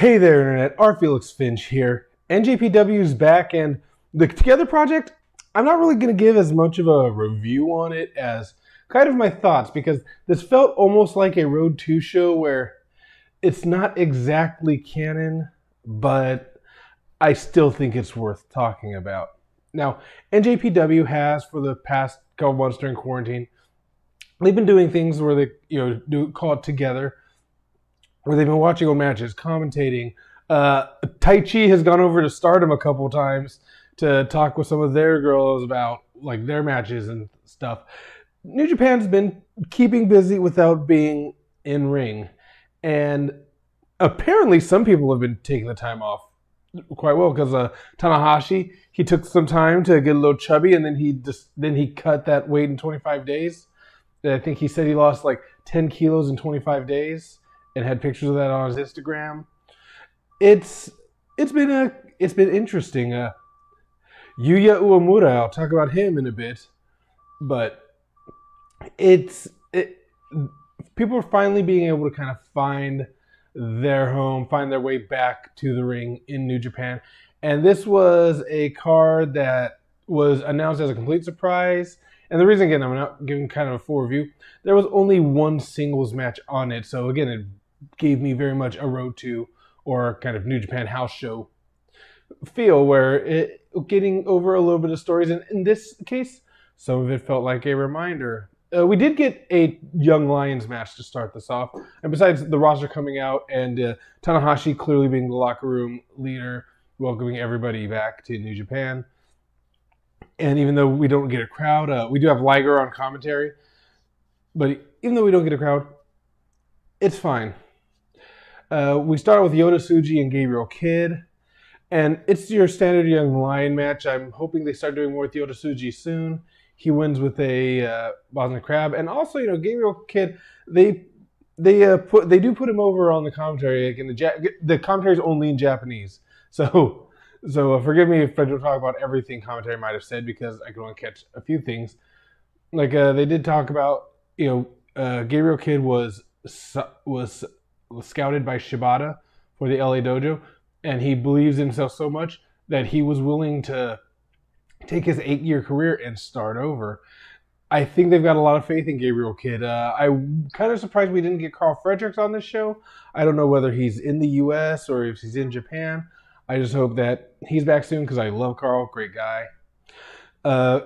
Hey there, Internet. R. Felix Finch here. NJPW is back, and the Together project, I'm not really going to give as much of a review on it as kind of my thoughts, because this felt almost like a Road 2 show where it's not exactly canon, but I still think it's worth talking about. Now, NJPW has, for the past couple months during quarantine, they've been doing things where they call it Together, where they've been watching old matches, commentating. Taiji has gone over to Stardom a couple times to talk with some of their girls about like their matches and stuff. New Japan's been keeping busy without being in ring, and apparently some people have been taking the time off quite well, because Takahashi, he took some time to get a little chubby, and then he cut that weight in 25 days. I think he said he lost like 10 kilos in 25 days. And had pictures of that on his Instagram. It's been interesting. Yuya Uemura, I'll talk about him in a bit, but people are finally being able to kind of find their home, find their way back to the ring in New Japan. And this was a card that was announced as a complete surprise. And the reason, again, I'm not giving kind of a full review, there was only one singles match on it. So again, it gave me very much a Road 2 or kind of New Japan house show feel, where it getting over a little bit of stories. And in this case, some of it felt like a reminder. We did get a Young Lions match to start this off. And besides the roster coming out and Tanahashi clearly being the locker room leader, welcoming everybody back to New Japan. And even though we don't get a crowd, we do have Liger on commentary. But even though we don't get a crowd, it's fine. We start with Yota, Tsuji, and Gabriel Kid. And it's your standard Young Lion match. I'm hoping they start doing more with Yota Tsuji soon. He wins with a Bosnian Crab. And also, Gabriel Kid, they do put him over on the commentary. Like in the commentary is only in Japanese. So forgive me if I don't talk about everything commentary might have said, because I can only catch a few things. Like they did talk about, Gabriel Kid was scouted by Shibata for the LA Dojo, and he believes in himself so much that he was willing to take his 8-year career and start over. I think they've got a lot of faith in Gabriel Kid. I'm kind of surprised we didn't get Carl Fredericks on this show. I don't know whether he's in the US or if he's in Japan. I just hope that he's back soon, because I love Carl, great guy.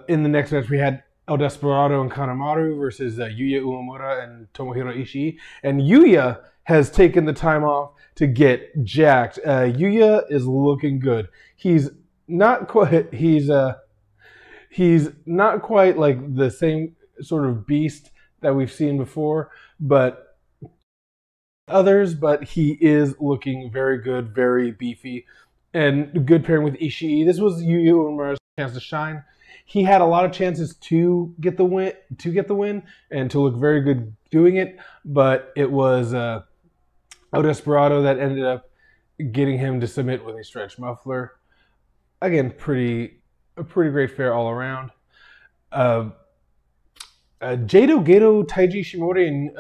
In the next match, we had Desperado and Kanemaru versus Yuya Uemura and Tomohiro Ishii. And Yuya has taken the time off to get jacked. Yuya is looking good. He's not quite like the same sort of beast that we've seen before, but he is looking very good, very beefy, and good pairing with Ishii. This was Yuya Uemura's chance to shine. He had a lot of chances to get the win, and to look very good doing it, but it was Desperado that ended up getting him to submit with a stretch muffler. Again, a pretty great fare all around. Jado, Gedo, Taiji, Ishimori, and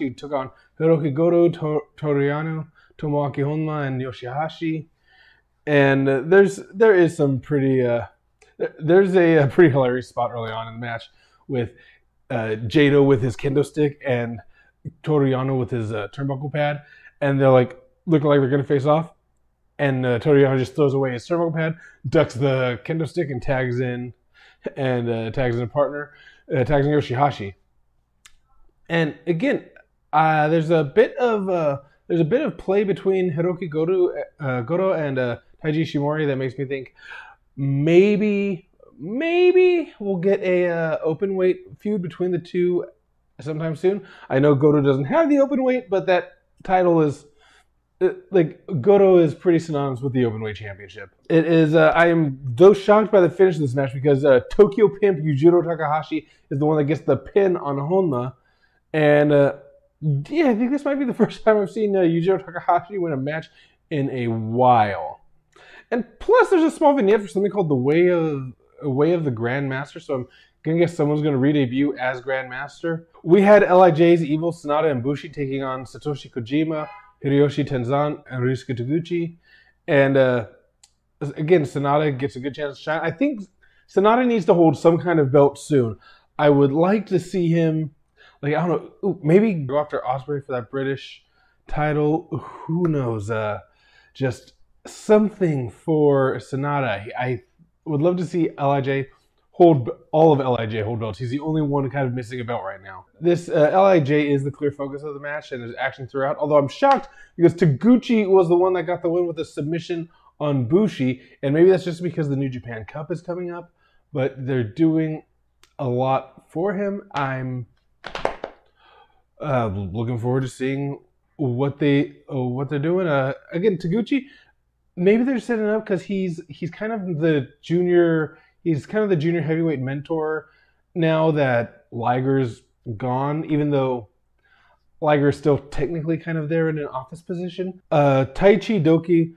Yujiro took on Hirooki, Goto, Toru, Tomoaki, Honma, and Yoshi-Hashi. And there's a pretty hilarious spot early on in the match with Jado with his kendo stick and Toru with his turnbuckle pad, and they're like looking like they're gonna face off, and Toru just throws away his turnbuckle pad, ducks the kendo stick, and tags in a partner, tags in Yoshi-Hashi. And again, there's a bit of play between Hirooki, Goto, and Taiji Ishimori that makes me think maybe we'll get a open weight feud between the two sometime soon. I know Goto doesn't have the open weight, but that title is Goto is pretty synonymous with the open weight championship. It is. I am though shocked by the finish of this match, because Tokyo Pimp Yujiro Takahashi is the one that gets the pin on Honma, and I think this might be the first time I've seen Yujiro Takahashi win a match in a while. And plus, there's a small vignette for something called the Way of the Grand Master, so I'm gonna guess someone's gonna re-debut as Grand Master. We had LIJ's Evil, SANADA, and BUSHI taking on Satoshi Kojima, Hiroyoshi Tenzan, and Ryusuke Taguchi. And again, SANADA gets a good chance to shine. I think SANADA needs to hold some kind of belt soon. I would like to see him, like, I don't know, maybe go after Ospreay for that British title. Who knows? Just something for SANADA. I would love to see LIJ hold all of LIJ hold belts. He's the only one kind of missing a belt right now. This LIJ is the clear focus of the match and is action throughout. Although I'm shocked because Taguchi was the one that got the win with a submission on Bushi, and maybe that's just because the New Japan Cup is coming up. But they're doing a lot for him. I'm looking forward to seeing what they're doing. Again, Taguchi, maybe they're setting up because he's kind of the junior. He's kind of the junior heavyweight mentor now that Liger's gone, even though Liger is still technically kind of there in an office position. Taichi, Doki,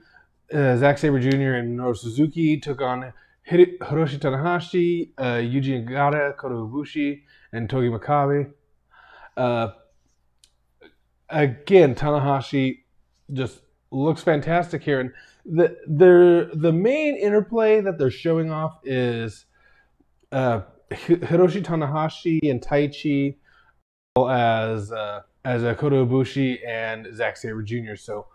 Zack Sabre Jr., and Minoru Suzuki took on Hiroshi Tanahashi, Yuji Nagata, Kota Ibushi, and Togi Makabe. Again, Tanahashi just looks fantastic here, and the main interplay that they're showing off is Hiroshi Tanahashi and Taichi, as Kota Ibushi and Zack Sabre Jr. So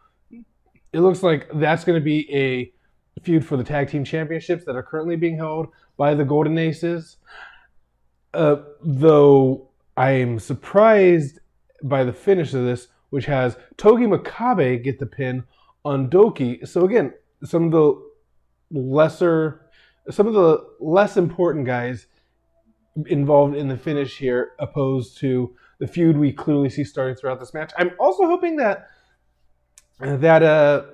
it looks like that's going to be a feud for the tag team championships that are currently being held by the Golden Aces. Though I am surprised by the finish of this, which has Togi Makabe get the pin on Doki. So again, some of the less important guys involved in the finish here, opposed to the feud we clearly see starting throughout this match. I'm also hoping that Tanahashi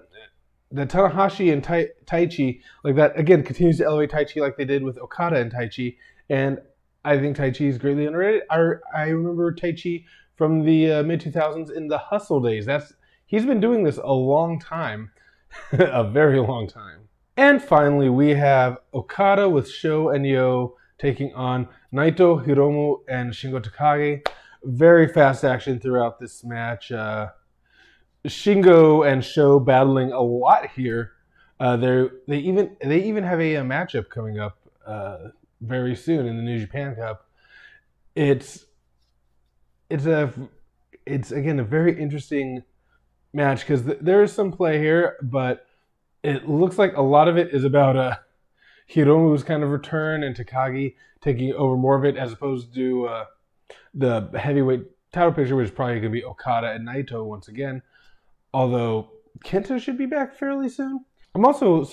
and Taichi, like that, again, continues to elevate Taichi like they did with Okada and Taichi. And I think Taichi is greatly underrated. I remember Taichi from the mid-2000s in the Hustle days. He's been doing this a long time, a very long time. And finally, we have Okada with Sho and Yo taking on Naito, Hiromu, and Shingo Takagi. Very fast action throughout this match. Shingo and Sho battling a lot here. They even have a matchup coming up very soon in the New Japan Cup. It's again a very interesting match because there is some play here, but it looks like a lot of it is about Hiromu's kind of return and Takagi taking over more of it, as opposed to the heavyweight title picture, which is probably going to be Okada and Naito once again. Although Kenta should be back fairly soon. I'm also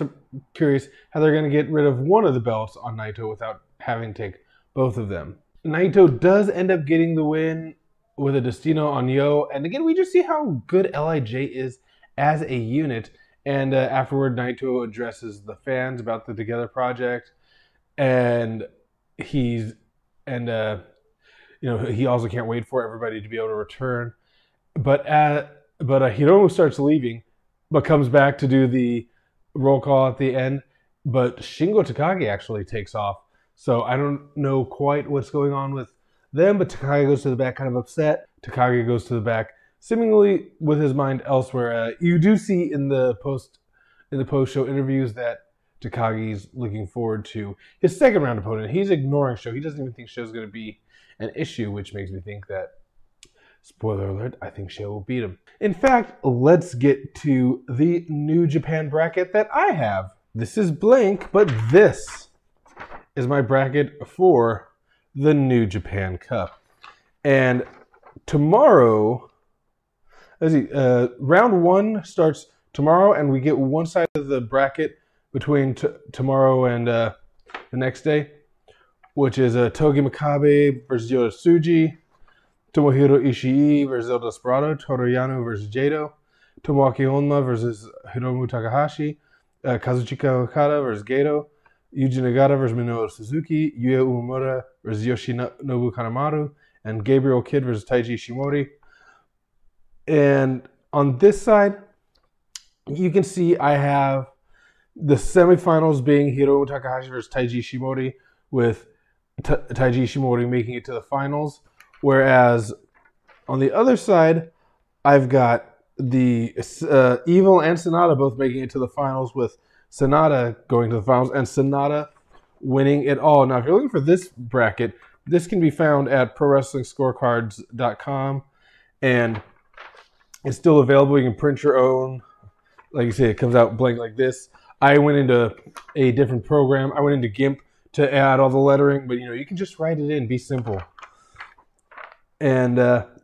curious how they're going to get rid of one of the belts on Naito without having to take both of them. Naito does end up getting the win with a Destino on Yo. And again, we just see how good LIJ is as a unit. And afterward, Naito addresses the fans about the Together project. And he also can't wait for everybody to be able to return. But Hiromu starts leaving, but comes back to do the roll call at the end. But Shingo Takagi actually takes off. So I don't know quite what's going on with them, but Takagi goes to the back kind of upset. Takagi goes to the back seemingly with his mind elsewhere. You do see in the post-show interviews that Takagi's looking forward to his second round opponent. He's ignoring Sho. He doesn't even think Sho's going to be an issue, which makes me think that, spoiler alert, I think Sho will beat him. In fact, let's get to the New Japan bracket that I have. This is blank, but this is my bracket for the New Japan Cup. And tomorrow, let's see, round one starts tomorrow, and we get one side of the bracket between tomorrow and the next day, which is Togi Makabe versus Yota Tsuji, Tomohiro Ishii versus El Desperado, Toru Yano versus Jado, Tomoaki Honma versus Hiromu Takahashi, Kazuchika Okada versus Gedo, Yuji Nagata versus Minoru Suzuki, Yuya Uemura versus Yoshinobu Kanemaru, and Gabriel Kidd versus Taiji Ishimori. And on this side, you can see I have the semifinals being Hiromu Takahashi versus Taiji Ishimori, with Taiji Ishimori making it to the finals. Whereas on the other side, I've got the Evil and SANADA both making it to the finals, with SANADA going to the finals and SANADA winning it all. Now, if you're looking for this bracket, this can be found at ProWrestlingScorecards.com, and it's still available. You can print your own. Like you say, it comes out blank like this. I went into a different program. I went into GIMP to add all the lettering, but you can just write it in. Be simple. And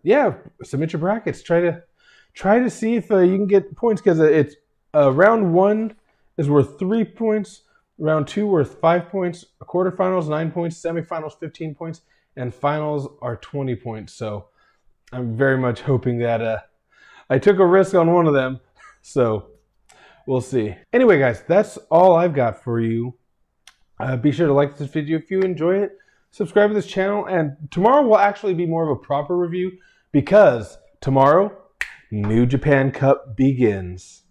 yeah, submit your brackets. Try to see if you can get points, because it's round 1 is worth 3 points, round 2 worth 5 points, quarterfinals 9 points, semifinals 15 points, and finals are 20 points. So I'm very much hoping that I took a risk on one of them. So we'll see. Anyway, guys, that's all I've got for you. Be sure to like this video if you enjoy it. Subscribe to this channel, and tomorrow will actually be more of a proper review, because tomorrow, New Japan Cup begins.